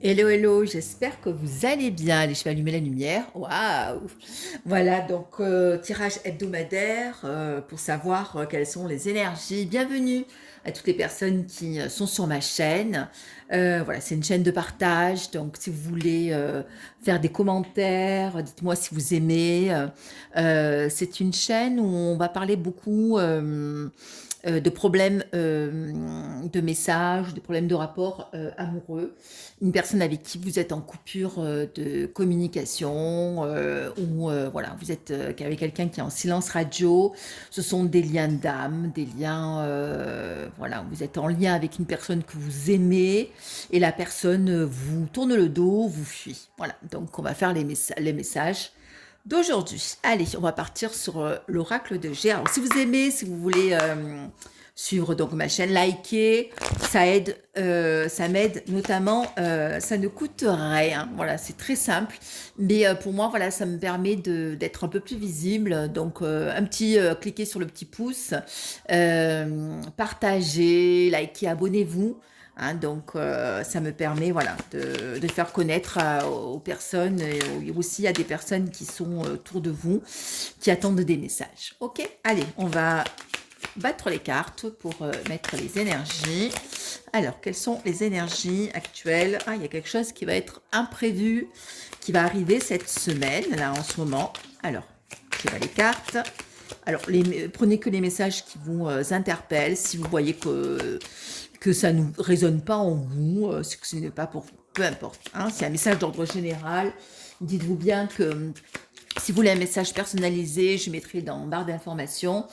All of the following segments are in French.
Hello, hello, j'espère que vous allez bien. Allez, je vais allumer la lumière. Waouh! Voilà, donc tirage hebdomadaire pour savoir quelles sont les énergies. Bienvenue à toutes les personnes qui sont sur ma chaîne. Voilà, c'est une chaîne de partage. Donc, si vous voulez faire des commentaires, dites-moi si vous aimez. C'est une chaîne où on va parler beaucoup de problèmes de messages, de problèmes de rapport amoureux. Une personne avec qui vous êtes en coupure de communication ou voilà, vous êtes avec quelqu'un qui est en silence radio. Ce sont des liens d'âme, des liens, voilà, vous êtes en lien avec une personne que vous aimez et la personne vous tourne le dos, vous fuit. Voilà, donc on va faire les messages d'aujourd'hui. Allez, on va partir sur l'oracle de G. Alors, si vous aimez, si vous voulez suivre donc ma chaîne, liker, ça m'aide notamment, ça ne coûte rien. Voilà, c'est très simple, mais pour moi, voilà, ça me permet d'être un peu plus visible. Donc, un petit, cliquez sur le petit pouce, partagez, likez, abonnez-vous. Hein, donc, ça me permet voilà, de faire connaître aux personnes et aussi à des personnes qui sont autour de vous, qui attendent des messages. Ok, allez, on va battre les cartes pour mettre les énergies. Alors, quelles sont les énergies actuelles? Ah, il y a quelque chose qui va être imprévu, qui va arriver cette semaine, là, en ce moment. Alors, je vais les cartes. Alors, prenez que les messages qui vous interpellent. Si vous voyez que ça ne résonne pas en vous, c'est que ce n'est pas pour vous. Peu importe. Hein, c'est un message d'ordre général. Dites-vous bien que si vous voulez un message personnalisé, je mettrai dans la barre d'informations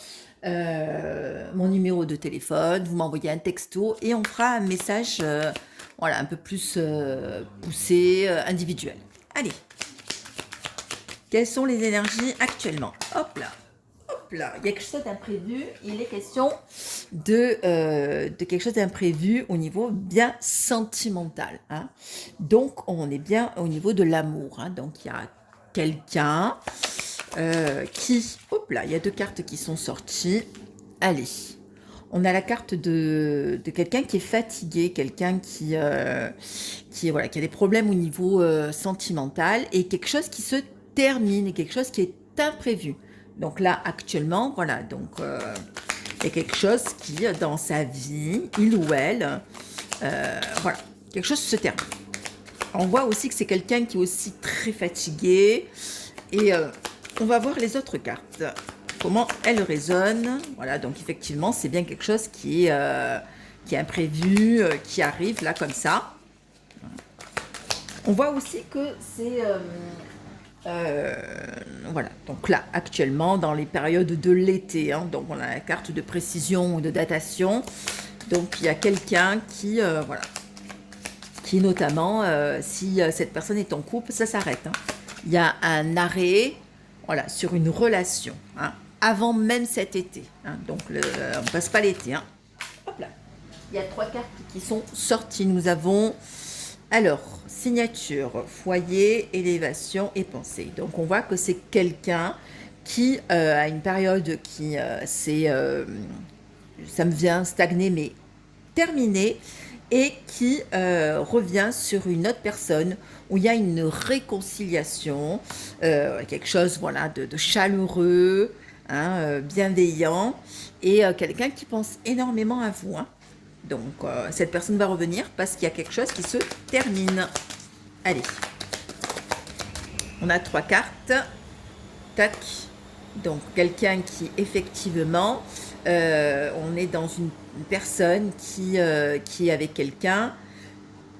mon numéro de téléphone. Vous m'envoyez un texto et on fera un message voilà, un peu plus poussé, individuel. Allez, quelles sont les énergies actuellement? Hop là, hop là, il y a quelque chose d'imprévu. Il est question de quelque chose d'imprévu au niveau bien sentimental. Hein. Donc, on est bien au niveau de l'amour. Hein. Donc, il y a quelqu'un qui... Hop là, il y a deux cartes qui sont sorties. Allez, on a la carte de quelqu'un qui est fatigué, quelqu'un voilà, qui a des problèmes au niveau sentimental et quelque chose qui se termine, et quelque chose qui est imprévu. Donc là, actuellement, voilà, donc il y a quelque chose qui, dans sa vie, il ou elle, voilà, quelque chose se termine. On voit aussi que c'est quelqu'un qui est aussi très fatigué et on va voir les autres cartes. Comment elles résonnent. Voilà, donc effectivement, c'est bien quelque chose qui est imprévu, qui arrive là comme ça. On voit aussi que c'est... voilà, donc là, actuellement, dans les périodes de l'été, hein, donc on a la carte de précision ou de datation. Donc il y a quelqu'un qui, voilà, qui notamment, si cette personne est en couple, ça s'arrête. Hein. Il y a un arrêt, voilà, sur une relation, hein, avant même cet été. Hein, donc on ne passe pas l'été. Hein. Hop là. Il y a trois cartes qui sont sorties. Nous avons, alors, signature, foyer, élévation et pensée. Donc on voit que c'est quelqu'un qui a une période qui ça me vient stagner, mais terminé, et qui revient sur une autre personne où il y a une réconciliation, quelque chose voilà, de chaleureux, hein, bienveillant, et quelqu'un qui pense énormément à vous. Hein. Donc cette personne va revenir parce qu'il y a quelque chose qui se termine. Allez, on a trois cartes. Tac. Donc quelqu'un qui effectivement, on est dans une personne qui est avec quelqu'un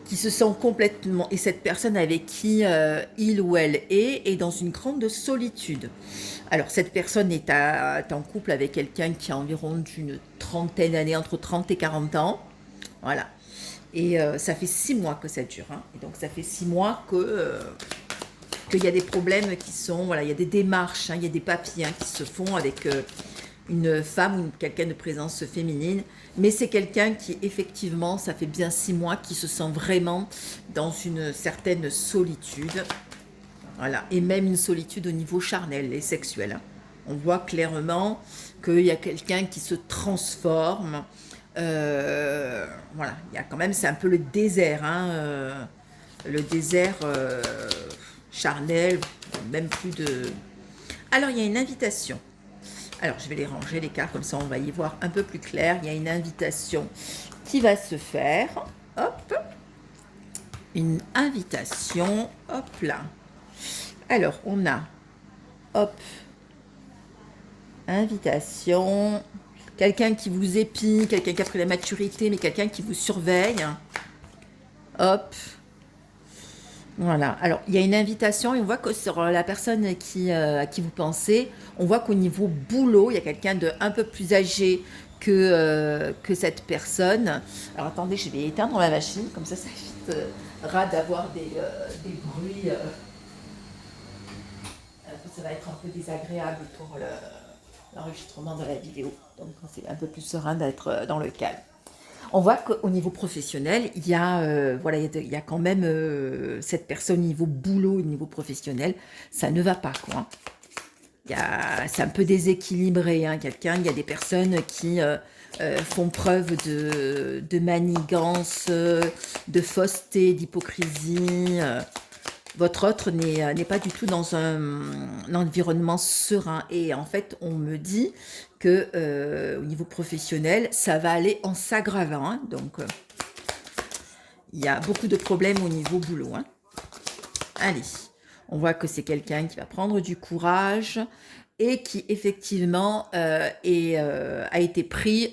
qui se sent complètement, et cette personne avec qui il ou elle est dans une grande solitude. Alors cette personne est en couple avec quelqu'un qui a environ d'une trentaine d'années, entre 30 et 40 ans. Voilà. Et ça fait 6 mois que ça dure. Hein. Et donc ça fait 6 mois qu'il y a des problèmes qui sont, voilà, il y a des démarches, hein, il y a des papiers hein, qui se font avec une femme ou quelqu'un de présence féminine, mais c'est quelqu'un qui effectivement, ça fait bien 6 mois, qui se sent vraiment dans une certaine solitude, voilà, et même une solitude au niveau charnel et sexuel. Hein. On voit clairement qu'il y a quelqu'un qui se transforme, voilà, il y a quand même, c'est un peu le désert, hein, le désert charnel, même plus de... Alors, il y a une invitation. Alors, je vais les ranger, les cartes, comme ça on va y voir un peu plus clair. Il y a une invitation qui va se faire. Hop, une invitation. Hop là. Alors, on a, hop, invitation. Quelqu'un qui vous épie, quelqu'un qui a pris la maturité, mais quelqu'un qui vous surveille. Hop. Voilà. Alors, il y a une invitation et on voit que sur la personne à qui vous pensez, on voit qu'au niveau boulot, il y a quelqu'un de un peu plus âgé que cette personne. Alors, attendez, je vais éteindre ma machine, comme ça évitera d'avoir des bruits. Ça va être un peu désagréable pour l'enregistrement de la vidéo. Donc, c'est un peu plus serein d'être dans le calme. On voit qu'au niveau professionnel, il y a, voilà, il y a quand même cette personne au niveau boulot, au niveau professionnel, ça ne va pas, quoi. C'est un peu déséquilibré, hein, il y a des personnes qui font preuve de manigance, de fausseté, d'hypocrisie. Votre autre n'est pas du tout dans un environnement serein. Et en fait, on me dit que au niveau professionnel, ça va aller en s'aggravant. Hein. Donc, il y a beaucoup de problèmes au niveau boulot. Hein. Allez, on voit que c'est quelqu'un qui va prendre du courage et qui effectivement a été pris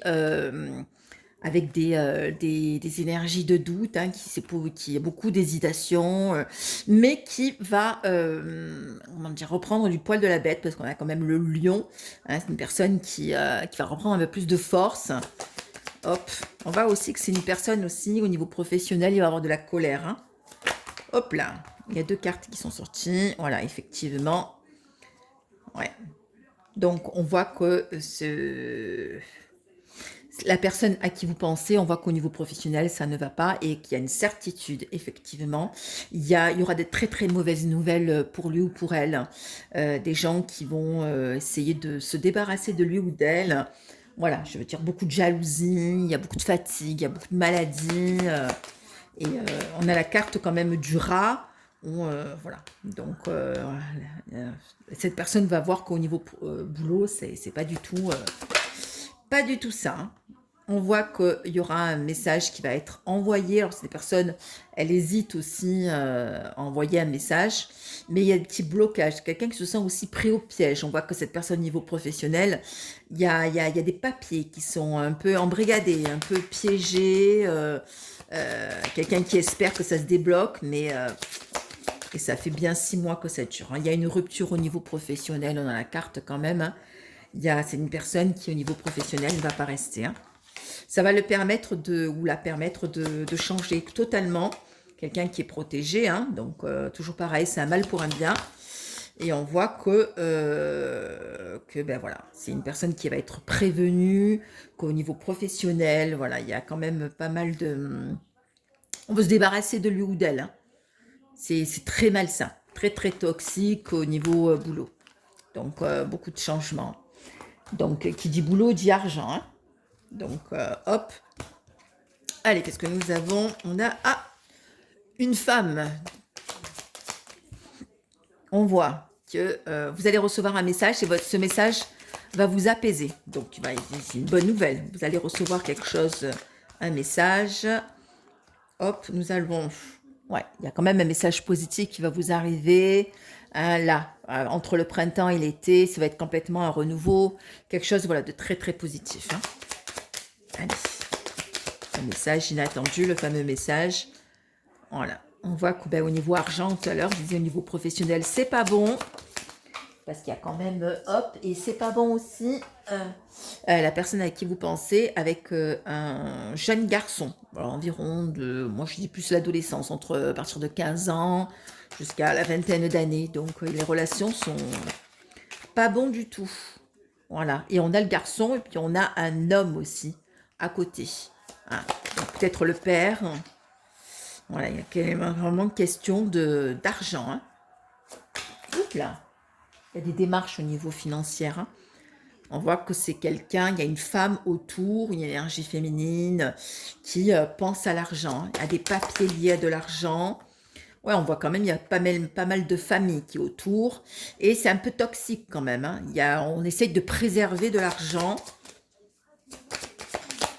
avec des énergies de doute, hein, qui a beaucoup d'hésitation, mais qui va comment dire, reprendre du poil de la bête, parce qu'on a quand même le lion, hein, c'est une personne qui va reprendre un peu plus de force. Hop, on voit aussi que c'est une personne aussi, au niveau professionnel, il va avoir de la colère. Hein. Hop là, il y a 2 cartes qui sont sorties, voilà, effectivement. Ouais. Donc, on voit que la personne à qui vous pensez, on voit qu'au niveau professionnel, ça ne va pas et qu'il y a une certitude, effectivement. Il y aura des très très mauvaises nouvelles pour lui ou pour elle. Des gens qui vont essayer de se débarrasser de lui ou d'elle. Voilà, je veux dire beaucoup de jalousie, il y a beaucoup de fatigue, il y a beaucoup de maladies. Et on a la carte quand même du rat. Voilà, donc cette personne va voir qu'au niveau boulot, c'est pas du tout ça. Hein. On voit qu'il y aura un message qui va être envoyé. Alors, ces personnes, elles hésitent aussi à envoyer un message, mais il y a des petits blocages. Quelqu'un qui se sent aussi pris au piège. On voit que cette personne, au niveau professionnel, il y a des papiers qui sont un peu embrigadés, un peu piégés. Quelqu'un qui espère que ça se débloque, mais et ça fait bien 6 mois que ça dure. Hein. Il y a une rupture au niveau professionnel, on a la carte quand même. Hein. C'est une personne qui, au niveau professionnel, ne va pas rester. Hein. Ça va le permettre la permettre de changer totalement. Quelqu'un qui est protégé, hein, donc toujours pareil, c'est un mal pour un bien. Et on voit que ben voilà, c'est une personne qui va être prévenue, qu'au niveau professionnel, voilà, il y a quand même pas mal de... On veut se débarrasser de lui ou d'elle. Hein. C'est très malsain, très très toxique au niveau boulot. Donc beaucoup de changements. Donc qui dit boulot dit argent. Hein. Donc hop. Allez, qu'est-ce que nous avons? On a une femme. On voit que vous allez recevoir un message et ce message va vous apaiser. Donc c'est une bonne nouvelle. Vous allez recevoir quelque chose, un message. Hop, nous allons... Ouais, il y a quand même un message positif qui va vous arriver. Hein, là, entre le printemps et l'été, ça va être complètement un renouveau. Quelque chose, voilà, de très très positif. Hein. Allez. Un message inattendu, le fameux message. Voilà. On voit qu'au niveau argent, tout à l'heure, je disais au niveau professionnel, c'est pas bon. Parce qu'il y a quand même, hop, et c'est pas bon aussi, la personne à qui vous pensez, avec un jeune garçon, alors environ moi je dis plus l'adolescence, à partir de 15 ans jusqu'à la vingtaine d'années, donc les relations sont pas bonnes du tout. Voilà, et on a le garçon, et puis on a un homme aussi, à côté. Hein. Peut-être le père. Voilà, il y a vraiment question d'argent. Hein. Oups là. Il y a des démarches au niveau financier. Hein. On voit que c'est quelqu'un, il y a une femme autour, une énergie féminine qui pense à l'argent. Il y a des papiers liés à de l'argent. Ouais, on voit quand même, il y a pas mal de familles qui est autour et c'est un peu toxique quand même, hein. On essaye de préserver de l'argent.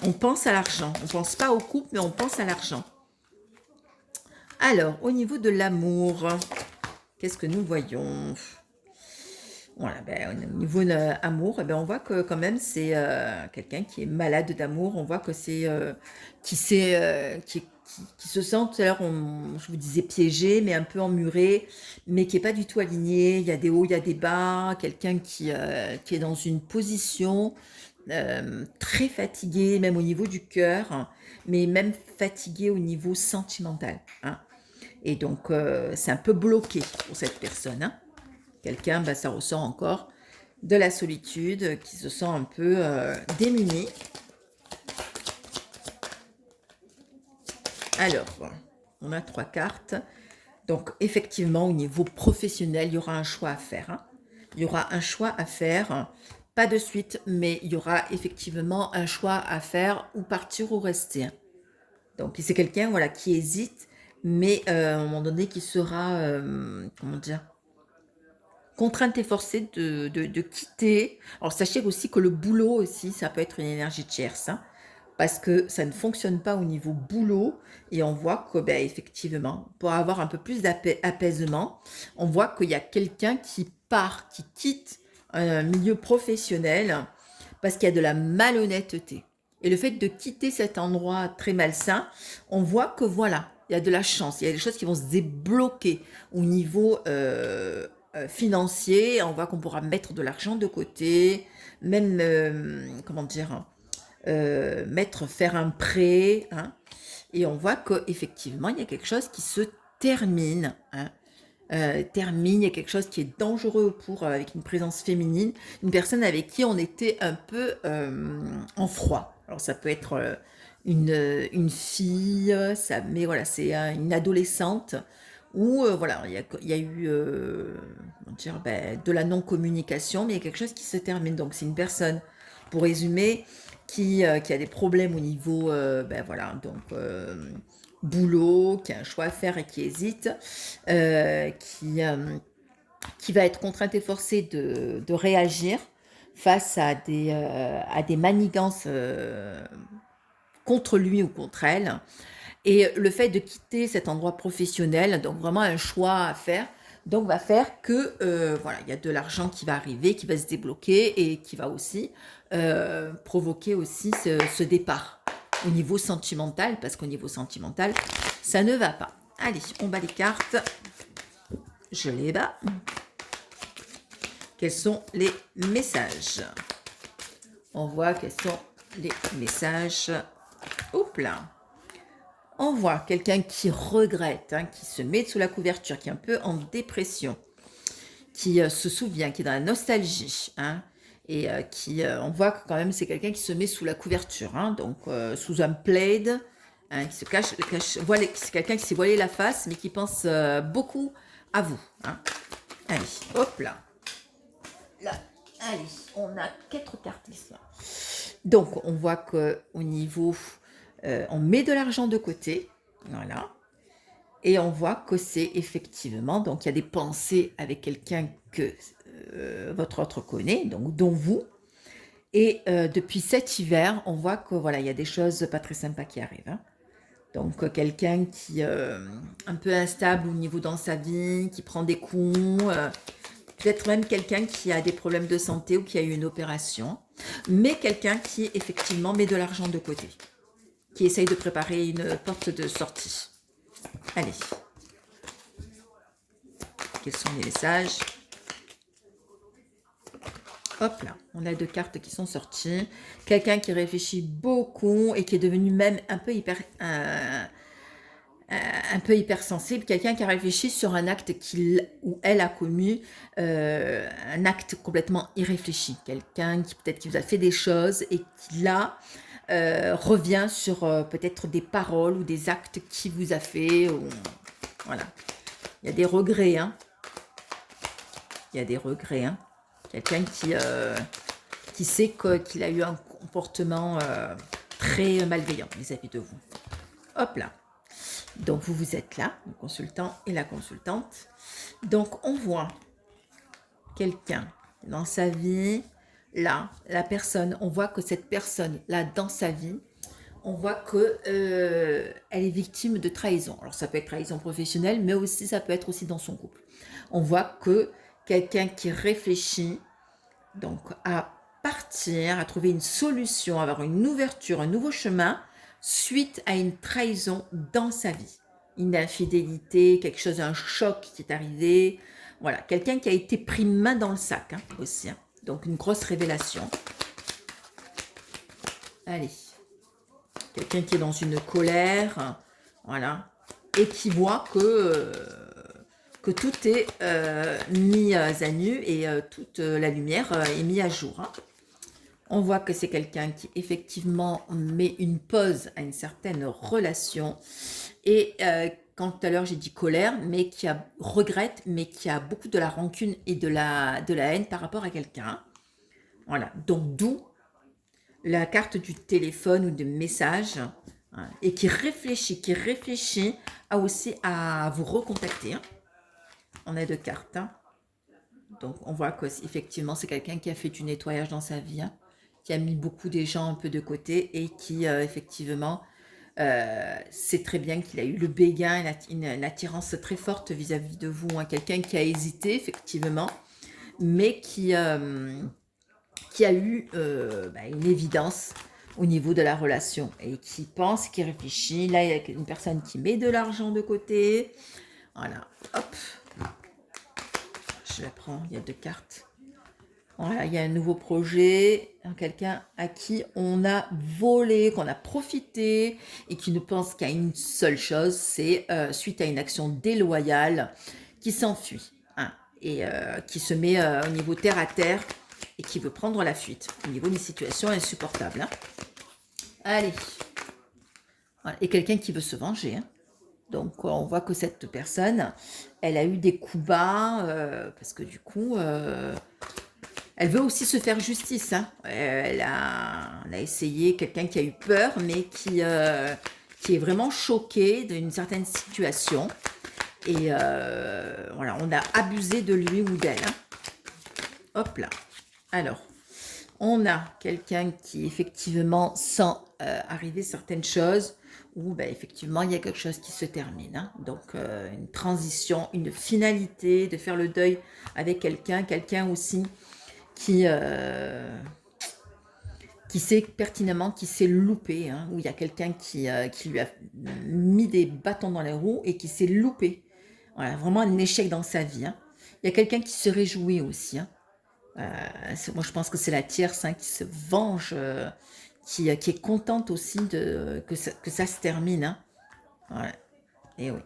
On pense à l'argent. On pense pas au couple, mais on pense à l'argent. Alors, au niveau de l'amour, qu'est-ce que nous voyons? Voilà, ben, au niveau de l'amour, eh ben, on voit que quand même c'est quelqu'un qui est malade d'amour. On voit que c'est qui se sent, tout à l'heure, je vous disais piégé, mais un peu emmuré, mais qui est pas du tout aligné. Il y a des hauts, il y a des bas. Quelqu'un qui est dans une position très fatigué, même au niveau du cœur, mais même fatigué au niveau sentimental, hein. Et donc, c'est un peu bloqué pour cette personne, hein. Quelqu'un, bah, ça ressort encore de la solitude, qui se sent un peu démuni. Alors, on a 3 cartes. Donc, effectivement, au niveau professionnel, il y aura un choix à faire, hein. Il y aura un choix à faire, pas de suite, mais il y aura effectivement un choix à faire, ou partir ou rester, hein. Donc, c'est quelqu'un, voilà, qui hésite, mais à un moment donné, qui sera, comment dire, contrainte et forcée de quitter. Alors, sachez aussi que le boulot aussi, ça peut être une énergie tierce, hein, parce que ça ne fonctionne pas au niveau boulot et on voit que, ben, effectivement, pour avoir un peu plus d'apaisement, on voit qu'il y a quelqu'un qui part, qui quitte un milieu professionnel parce qu'il y a de la malhonnêteté. Et le fait de quitter cet endroit très malsain, on voit que voilà, il y a de la chance, il y a des choses qui vont se débloquer au niveau financier. On voit qu'on pourra mettre de l'argent de côté, même, comment dire, faire un prêt, hein. Et on voit qu'effectivement, il y a quelque chose qui se termine, hein. Termine, il y a quelque chose qui est dangereux avec une présence féminine, une personne avec qui on était un peu en froid. Alors ça peut être une fille, mais voilà, c'est une adolescente où voilà, il y a eu comment dire, ben, de la non-communication, mais il y a quelque chose qui se termine. Donc c'est une personne, pour résumer, qui a des problèmes au niveau, ben voilà, donc boulot, qui a un choix à faire et qui hésite, euh, qui, euh, qui va être contrainte et forcée de réagir face à des manigances contre lui ou contre elle. Et le fait de quitter cet endroit professionnel, donc vraiment un choix à faire, donc va faire que voilà, il y a de l'argent qui va arriver, qui va se débloquer et qui va aussi provoquer aussi ce départ au niveau sentimental, parce qu'au niveau sentimental, ça ne va pas. Allez, on bat les cartes. Je les bats. Quels sont les messages? On voit quels sont les messages. Hop là. On voit quelqu'un qui regrette, hein, qui se met sous la couverture, qui est un peu en dépression, qui se souvient, qui est dans la nostalgie, hein, et on voit que quand même c'est quelqu'un qui se met sous la couverture, hein, donc sous un plaid, hein, qui se c'est quelqu'un qui s'est voilé la face, mais qui pense beaucoup à vous, hein. Allez, hop là. Là, allez, on a 4 cartes ici. Donc, on voit qu'au niveau, on met de l'argent de côté, voilà, et on voit que c'est effectivement, donc il y a des pensées avec quelqu'un que votre autre connaît, donc dont vous, et depuis cet hiver, on voit que voilà, il y a des choses pas très sympas qui arrivent, hein. Donc quelqu'un qui un peu instable au niveau dans sa vie, qui prend des coups, peut-être même quelqu'un qui a des problèmes de santé ou qui a eu une opération, mais quelqu'un qui effectivement met de l'argent de côté, qui essaye de préparer une porte de sortie. Allez. Quels sont les messages? Hop là, on a 2 cartes qui sont sorties. Quelqu'un qui réfléchit beaucoup et qui est devenu même un peu hypersensible, quelqu'un qui a réfléchi sur un acte qu'il ou elle a commis, un acte complètement irréfléchi, quelqu'un qui peut-être qui vous a fait des choses et qui là revient sur peut-être des paroles ou des actes qu'il vous a fait, ou voilà, il y a des regrets, hein. Il y a des regrets, hein. Quelqu'un qui sait qu'il a eu un comportement très malveillant vis-à-vis de vous. Hop là. Donc, vous êtes là, le consultant et la consultante. Donc, on voit quelqu'un dans sa vie, là, la personne, on voit que cette personne-là, dans sa vie, on voit que elle est victime de trahison. Alors, ça peut être trahison professionnelle, mais aussi, ça peut être aussi dans son couple. On voit que quelqu'un qui réfléchit, donc, à partir, à trouver une solution, à avoir une ouverture, un nouveau chemin, suite à une trahison dans sa vie. Une infidélité, quelque chose, un choc qui est arrivé. Voilà, quelqu'un qui a été pris main dans le sac aussi. Donc une grosse révélation. Allez, quelqu'un qui est dans une colère, voilà, et qui voit que tout est mis à nu et toute la lumière est mise à jour. On voit que c'est quelqu'un qui effectivement met une pause à une certaine relation et quand tout à l'heure j'ai dit colère, mais qui regrette, mais qui a beaucoup de la rancune et de la haine par rapport à quelqu'un. Voilà, donc d'où la carte du téléphone ou de message et qui réfléchit à aussi à vous recontacter. On a deux cartes. Donc on voit que effectivement c'est quelqu'un qui a fait du nettoyage dans sa vie, qui a mis beaucoup des gens un peu de côté et qui effectivement sait très bien qu'il a eu le béguin, une attirance très forte vis-à-vis de vous, quelqu'un qui a hésité effectivement, mais qui a eu une évidence au niveau de la relation et qui pense, qui réfléchit. Là, il y a une personne qui met de l'argent de côté. Voilà, hop. Je la prends, il y a deux cartes. Voilà, il y a un nouveau projet, quelqu'un à qui on a volé, qu'on a profité et qui ne pense qu'à une seule chose, c'est suite à une action déloyale qui s'enfuit et qui se met au niveau terre à terre et qui veut prendre la fuite au niveau d'une situation insupportable. Allez, voilà. Et quelqu'un qui veut se venger. Donc on voit que cette personne, elle a eu des coups bas parce que du coup... elle veut aussi se faire justice. Elle a essayé, quelqu'un qui a eu peur, mais qui est vraiment choqué d'une certaine situation. Et voilà, on a abusé de lui ou d'elle. Hop là. Alors, on a quelqu'un qui effectivement sent arriver certaines choses où effectivement il y a quelque chose qui se termine. Donc une transition, une finalité, de faire le deuil avec quelqu'un aussi qui sait pertinemment qu'il s'est loupé, où il y a quelqu'un qui lui a mis des bâtons dans les roues et qui s'est loupé. Voilà, vraiment un échec dans sa vie. Il y a quelqu'un qui se réjouit aussi. Moi, je pense que c'est la tierce qui se venge, qui est contente aussi que ça se termine. Voilà. Et oui.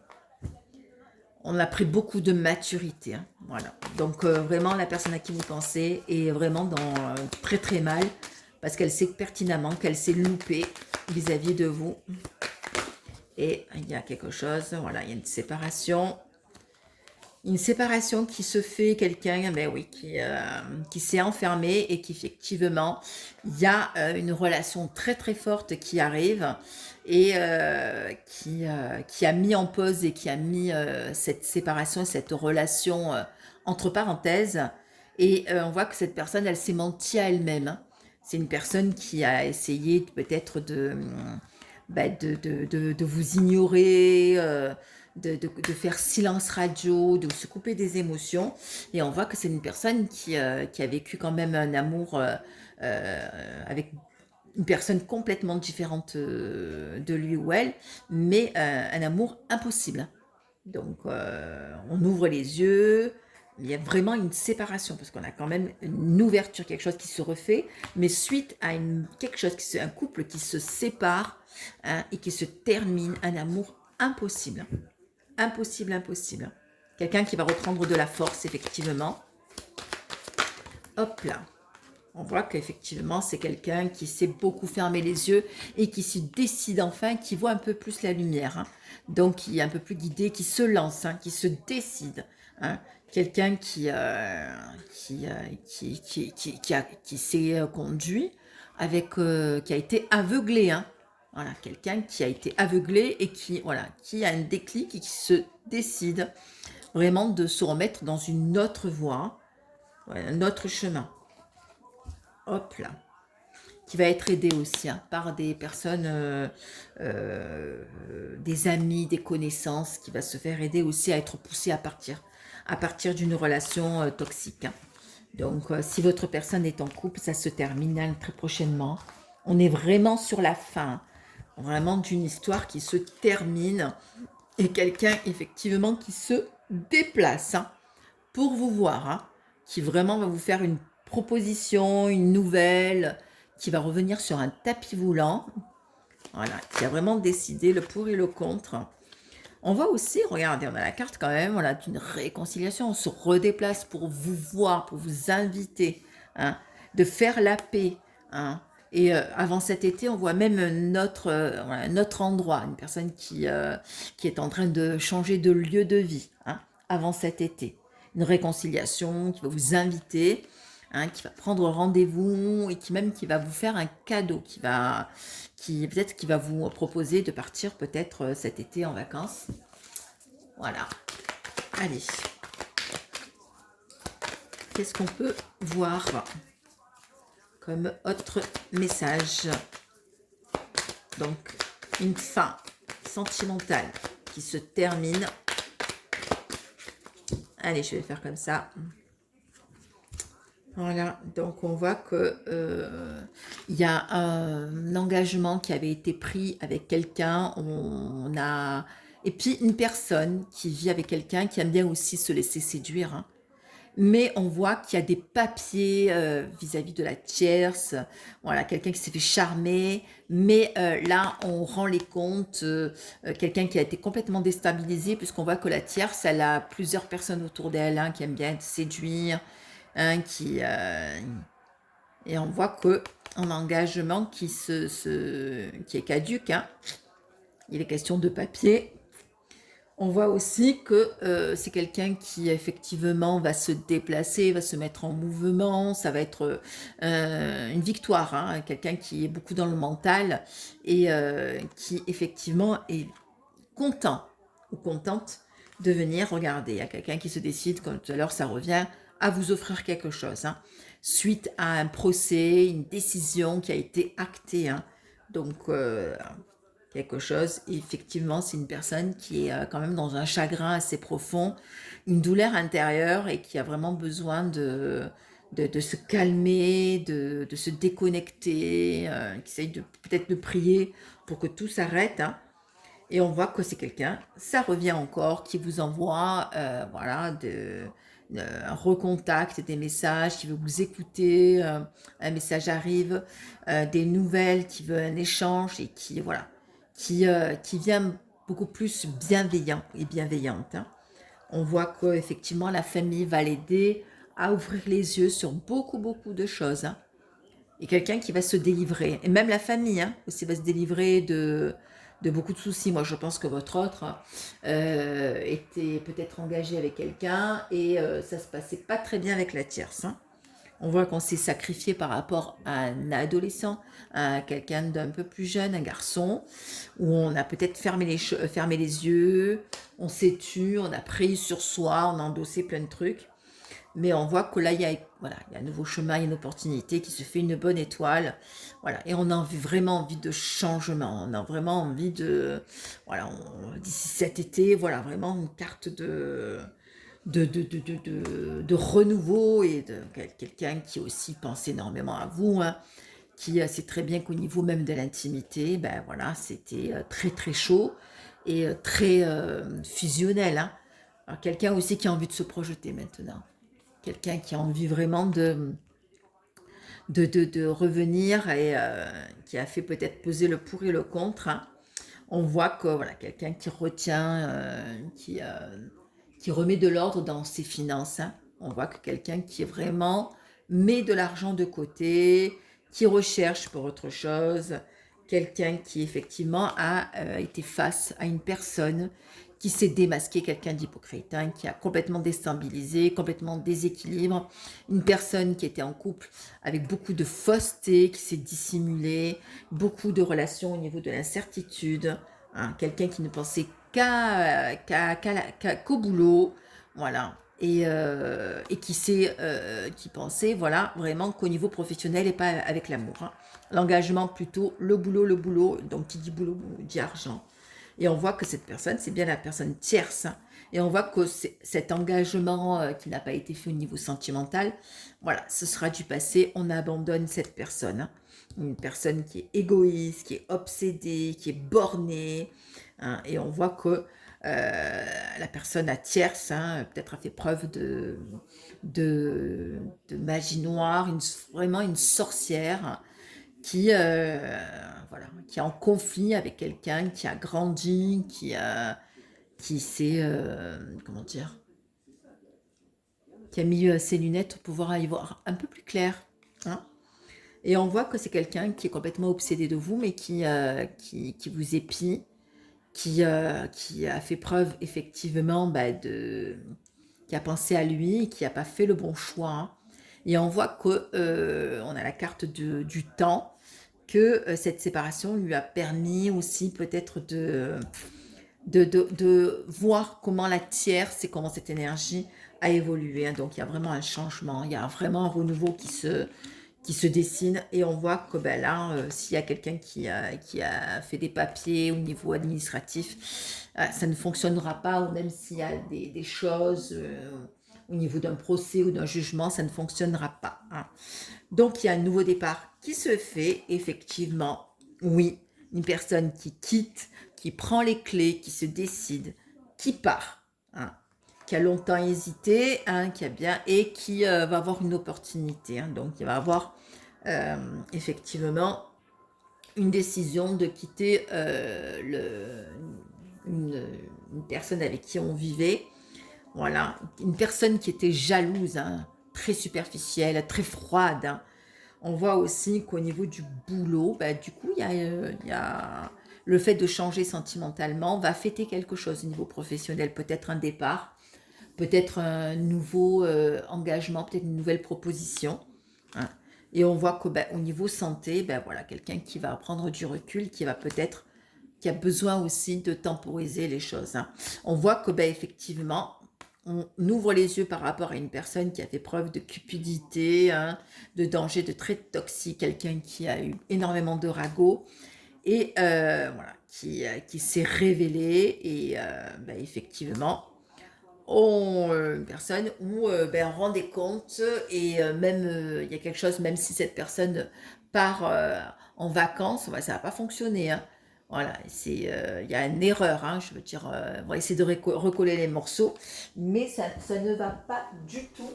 On a pris beaucoup de maturité. Voilà. Donc, vraiment, la personne à qui vous pensez est vraiment dans très très mal parce qu'elle sait pertinemment qu'elle s'est loupée vis-à-vis de vous. Et il y a quelque chose, voilà, il y a une séparation. Une séparation qui se fait, quelqu'un qui s'est enfermé et qui effectivement, il y a une relation très très forte qui arrive et qui a mis en pause et qui a mis cette séparation, cette relation entre parenthèses. Et on voit que cette personne, elle s'est mentie à elle-même. C'est une personne qui a essayé peut-être de vous ignorer, de faire silence radio, de se couper des émotions. Et on voit que c'est une personne qui a vécu quand même un amour avec une personne complètement différente de lui ou elle, mais un amour impossible. Donc on ouvre les yeux, il y a vraiment une séparation, parce qu'on a quand même une ouverture, quelque chose qui se refait, mais suite à quelque chose, un couple qui se sépare et qui se termine, un amour impossible. Impossible, impossible. Quelqu'un qui va reprendre de la force, effectivement. Hop là. On voit qu'effectivement, c'est quelqu'un qui sait beaucoup fermer les yeux et qui se décide enfin, qui voit un peu plus la lumière. Donc, qui est un peu plus guidé, qui se lance, qui se décide. Quelqu'un qui s'est conduit avec, qui a été aveuglé Voilà, quelqu'un qui a été aveuglé et qui, voilà, qui a un déclic et qui se décide vraiment de se remettre dans une autre voie, ouais, un autre chemin. Hop là. Qui va être aidé aussi hein, par des personnes, des amis, des connaissances, qui va se faire aider aussi à être poussé à partir d'une relation toxique. Hein. Donc, si votre personne est en couple, ça se termine hein, très prochainement. On est vraiment sur la fin, vraiment d'une histoire qui se termine et quelqu'un effectivement qui se déplace hein, pour vous voir, hein, qui vraiment va vous faire une proposition, une nouvelle, qui va revenir sur un tapis volant, voilà, qui a vraiment décidé le pour et le contre. On voit aussi, regardez, on a la carte quand même, voilà, d'une réconciliation, on se redéplace pour vous voir, pour vous inviter, hein, de faire la paix, hein. Et avant cet été, on voit même voilà, notre endroit, une personne qui est en train de changer de lieu de vie, hein, avant cet été. Une réconciliation qui va vous inviter, hein, qui va prendre rendez-vous et qui va vous faire un cadeau, peut-être qui va vous proposer de partir peut-être cet été en vacances. Voilà. Allez. Qu'est-ce qu'on peut voir comme autre message? Donc, une fin sentimentale qui se termine. Allez, je vais faire comme ça. Voilà, donc on voit que il y a un engagement qui avait été pris avec quelqu'un. Et puis une personne qui vit avec quelqu'un qui aime bien aussi se laisser séduire. Hein. Mais on voit qu'il y a des papiers vis-à-vis de la tierce, voilà, quelqu'un qui s'est fait charmer, mais là, on rend les comptes, quelqu'un qui a été complètement déstabilisé, puisqu'on voit que la tierce, elle a plusieurs personnes autour d'elle, hein, qui aiment bien être séduire, hein, et on voit que un engagement qui est caduque, hein, il est question de papier. On voit aussi que c'est quelqu'un qui effectivement va se déplacer, va se mettre en mouvement, ça va être une victoire, hein, quelqu'un qui est beaucoup dans le mental et qui effectivement est content ou contente de venir regarder. Il y a quelqu'un qui se décide, comme tout à l'heure ça revient, à vous offrir quelque chose, hein, suite à un procès, une décision qui a été actée. Hein. Donc quelque chose. Et effectivement, c'est une personne qui est quand même dans un chagrin assez profond, une douleur intérieure et qui a vraiment besoin de se calmer, de se déconnecter, qui essaye peut-être de prier pour que tout s'arrête. Hein. Et on voit que c'est quelqu'un, ça revient encore, qui vous envoie voilà, un recontact, des messages, qui veut vous écouter, un message arrive, des nouvelles, qui veut un échange et qui, voilà, qui vient beaucoup plus bienveillant et bienveillante. Hein. On voit qu'effectivement, la famille va l'aider à ouvrir les yeux sur beaucoup, beaucoup de choses. Hein. Et quelqu'un qui va se délivrer. Et même la famille hein, aussi va se délivrer de beaucoup de soucis. Moi, je pense que votre autre était peut-être engagé avec quelqu'un et ça se passait pas très bien avec la tierce. Hein. On voit qu'on s'est sacrifié par rapport à un adolescent, à quelqu'un d'un peu plus jeune, un garçon, où on a peut-être fermé les yeux, on s'est tu, on a pris sur soi, on a endossé plein de trucs. Mais on voit que là, il y a un nouveau chemin, il y a une opportunité qui se fait une bonne étoile. Voilà. Et on a vraiment envie de changement. On a vraiment envie de... Voilà, d'ici cet été, voilà, vraiment une carte de renouveau et de quelqu'un qui aussi pense énormément à vous, hein, qui sait très bien qu'au niveau même de l'intimité, ben voilà, c'était très très chaud et très fusionnel. Hein. Alors quelqu'un aussi qui a envie de se projeter maintenant. Quelqu'un qui a envie vraiment de revenir et qui a fait peut-être peser le pour et le contre. Hein. On voit que voilà, quelqu'un qui retient, qui remet de l'ordre dans ses finances. Hein. On voit que quelqu'un qui vraiment met de l'argent de côté, qui recherche pour autre chose. Quelqu'un qui effectivement a été face à une personne qui sait démasquer quelqu'un d'hypocrite, hein, qui a complètement déstabilisé, complètement déséquilibre. Une personne qui était en couple avec beaucoup de fausseté, qui s'est dissimulée, beaucoup de relations au niveau de l'incertitude, hein, quelqu'un qui ne pensait qu'au boulot, voilà. Et qui pensait, voilà, vraiment qu'au niveau professionnel et pas avec l'amour, hein. L'engagement plutôt, le boulot, donc qui dit boulot dit argent. Et on voit que cette personne, c'est bien la personne tierce, hein. Et on voit que cet engagement qui n'a pas été fait au niveau sentimental, voilà, ce sera du passé, on abandonne cette personne, hein. Une personne qui est égoïste, qui est obsédée, qui est bornée, hein. Et on voit que la personne à tierce, hein, peut-être a fait preuve de, de magie noire, vraiment une sorcière qui, voilà, qui est en conflit avec quelqu'un, qui a grandi, qui s'est, comment dire, qui a mis ses lunettes pour pouvoir y voir un peu plus clair, hein. Et on voit que c'est quelqu'un qui est complètement obsédé de vous, mais qui vous épie, qui a fait preuve effectivement qui a pensé à lui, qui n'a pas fait le bon choix, hein. Et on voit que on a la carte du temps, que cette séparation lui a permis aussi peut-être de voir comment la tierce et comment cette énergie a évolué, hein. Donc il y a vraiment un changement, il y a vraiment un renouveau qui se dessine et on voit que ben là, s'il y a quelqu'un qui a fait des papiers au niveau administratif, ça ne fonctionnera pas, ou même s'il y a des choses au niveau d'un procès ou d'un jugement, ça ne fonctionnera pas, hein. Donc il y a un nouveau départ qui se fait, effectivement, oui, une personne qui quitte, qui prend les clés, qui se décide, qui part, hein, qui a longtemps hésité, hein, qui a bien, et qui va avoir une opportunité, hein. Donc il va avoir effectivement une décision de quitter une, une personne avec qui on vivait, voilà, une personne qui était jalouse, hein, très superficielle, très froide, hein. On voit aussi qu'au niveau du boulot, bah, du coup, il y a le fait de changer sentimentalement, va fêter quelque chose au niveau professionnel, peut-être un départ, peut-être un nouveau engagement, peut-être une nouvelle proposition, hein. Et on voit que bah, au niveau santé, bah, voilà, quelqu'un qui va prendre du recul, qui a besoin aussi de temporiser les choses, hein. On voit que bah, effectivement, on ouvre les yeux par rapport à une personne qui a fait preuve de cupidité, hein, de danger, de très toxique, quelqu'un qui a eu énormément de ragots et voilà, qui s'est révélé et bah, effectivement, une personne où ben, on rend des comptes et même il y a quelque chose, même si cette personne part en vacances, ouais, ça va pas fonctionner, hein. Voilà, il y a une erreur, hein, je veux dire, on va essayer de recoller les morceaux, mais ça ne va pas du tout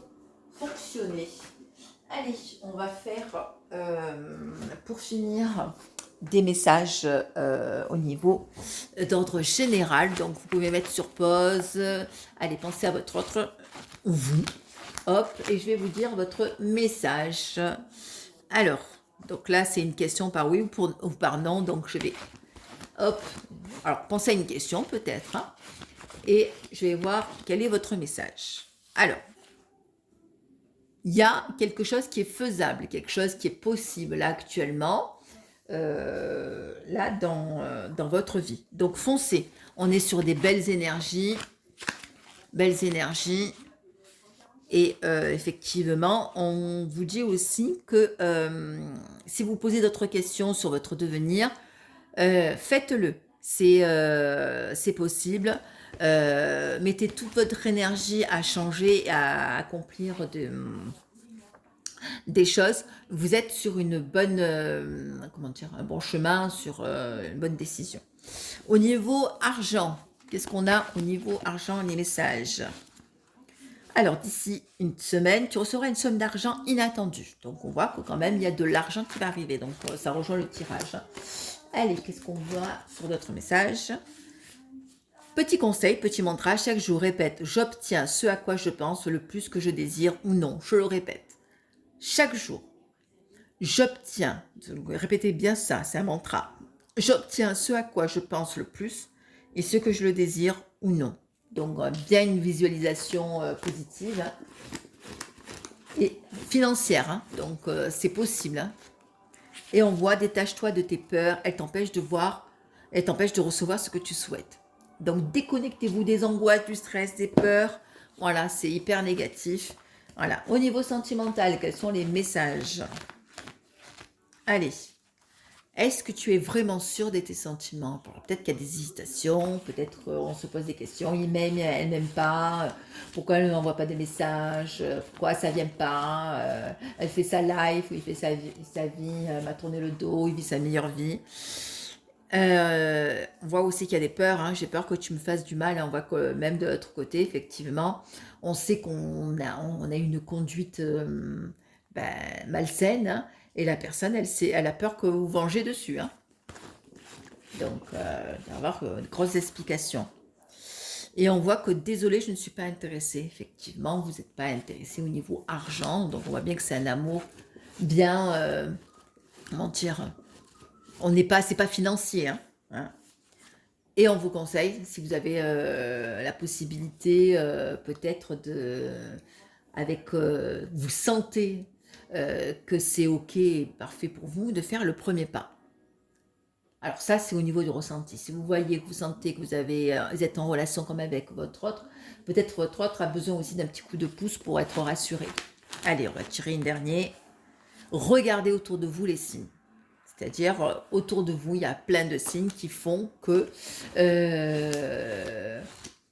fonctionner. Allez, on va faire, pour finir, des messages au niveau d'ordre général. Donc, vous pouvez mettre sur pause. Allez, pensez à votre autre vous. Hop, et je vais vous dire votre message. Alors, donc là, c'est une question par oui ou par non. Donc, je vais, hop. Alors, pensez à une question peut-être, hein, et je vais voir quel est votre message. Alors, il y a quelque chose qui est faisable, quelque chose qui est possible là actuellement, là dans votre vie. Donc foncez, on est sur des belles énergies, et effectivement, on vous dit aussi que si vous posez d'autres questions sur votre devenir, faites-le, c'est possible. Mettez toute votre énergie à changer, à accomplir des choses. Vous êtes sur une bonne, comment dire, un bon chemin, sur une bonne décision. Au niveau argent, qu'est-ce qu'on a au niveau argent, les messages? Alors, d'ici une semaine, tu recevras une somme d'argent inattendue. Donc, on voit que quand même, il y a de l'argent qui va arriver. Donc, ça rejoint le tirage. Allez, qu'est-ce qu'on voit sur notre message? Petit conseil, petit mantra, chaque jour, répète, j'obtiens ce à quoi je pense, le plus que je désire ou non. Je le répète. Chaque jour, j'obtiens, répétez bien ça, c'est un mantra. J'obtiens ce à quoi je pense le plus est-ce que je le désire ou non. Donc, bien une visualisation positive et financière, hein. Donc, c'est possible, hein. Et on voit, détache-toi de tes peurs, elles t'empêchent de recevoir ce que tu souhaites. Donc, déconnectez-vous des angoisses, du stress, des peurs. Voilà, c'est hyper négatif. Voilà, au niveau sentimental, quels sont les messages? Allez, est-ce que tu es vraiment sûr de tes sentiments? Peut-être qu'il y a des hésitations, peut-être on se pose des questions, il m'aime, elle m'aime pas, pourquoi elle ne m'envoie pas des messages, pourquoi ça vient pas, elle fait sa life, ou il fait sa vie, elle m'a tourné le dos, il vit sa meilleure vie. On voit aussi qu'il y a des peurs, hein. J'ai peur que tu me fasses du mal, hein. On voit que même de l'autre côté, effectivement, on sait on a une conduite ben, malsaine, hein, et la personne, elle a peur que vous vengez dessus, hein. Donc, il va y avoir une grosse explication. Et on voit que désolé, je ne suis pas intéressée. Effectivement, vous n'êtes pas intéressé au niveau argent, donc on voit bien que c'est un amour bien, comment dire, c'est pas financier, hein, hein. Et on vous conseille, si vous avez la possibilité, peut-être vous sentez que c'est ok et parfait pour vous, de faire le premier pas. Alors ça, c'est au niveau du ressenti. Si vous voyez, que vous sentez que vous êtes en relation comme avec votre autre, peut-être votre autre a besoin aussi d'un petit coup de pouce pour être rassuré. Allez, on va tirer une dernière. Regardez autour de vous les signes. C'est-à-dire, autour de vous, il y a plein de signes qui font que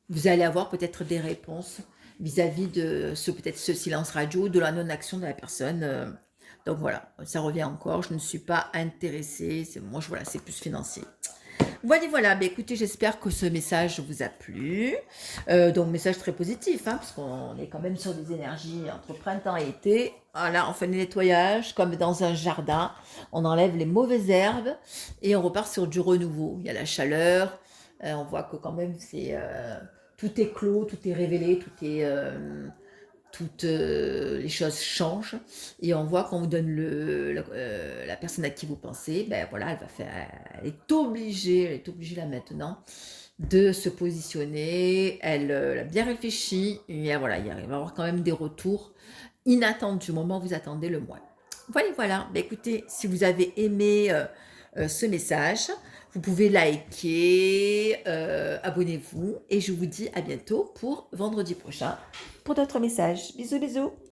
vous allez avoir peut-être des réponses vis-à-vis de peut-être ce silence radio, de la non-action de la personne. Donc voilà, ça revient encore, je ne suis pas intéressée, voilà, c'est plus financier. Voilà, bah écoutez, j'espère que ce message vous a plu. Donc, message très positif, hein, parce qu'on est quand même sur des énergies entre printemps et été. Voilà, on fait le nettoyage, comme dans un jardin. On enlève les mauvaises herbes et on repart sur du renouveau. Il y a la chaleur. On voit que quand même, tout est clos, tout est révélé, toutes les choses changent et on voit qu'on vous donne la personne à qui vous pensez, ben voilà, elle est obligée là maintenant de se positionner, elle a bien réfléchi et voilà, il va y avoir quand même des retours inattendus au moment où vous attendez le mois. Voilà. Ben écoutez, si vous avez aimé ce message, vous pouvez liker, abonnez-vous et je vous dis à bientôt pour vendredi prochain pour d'autres messages. Bisous, bisous.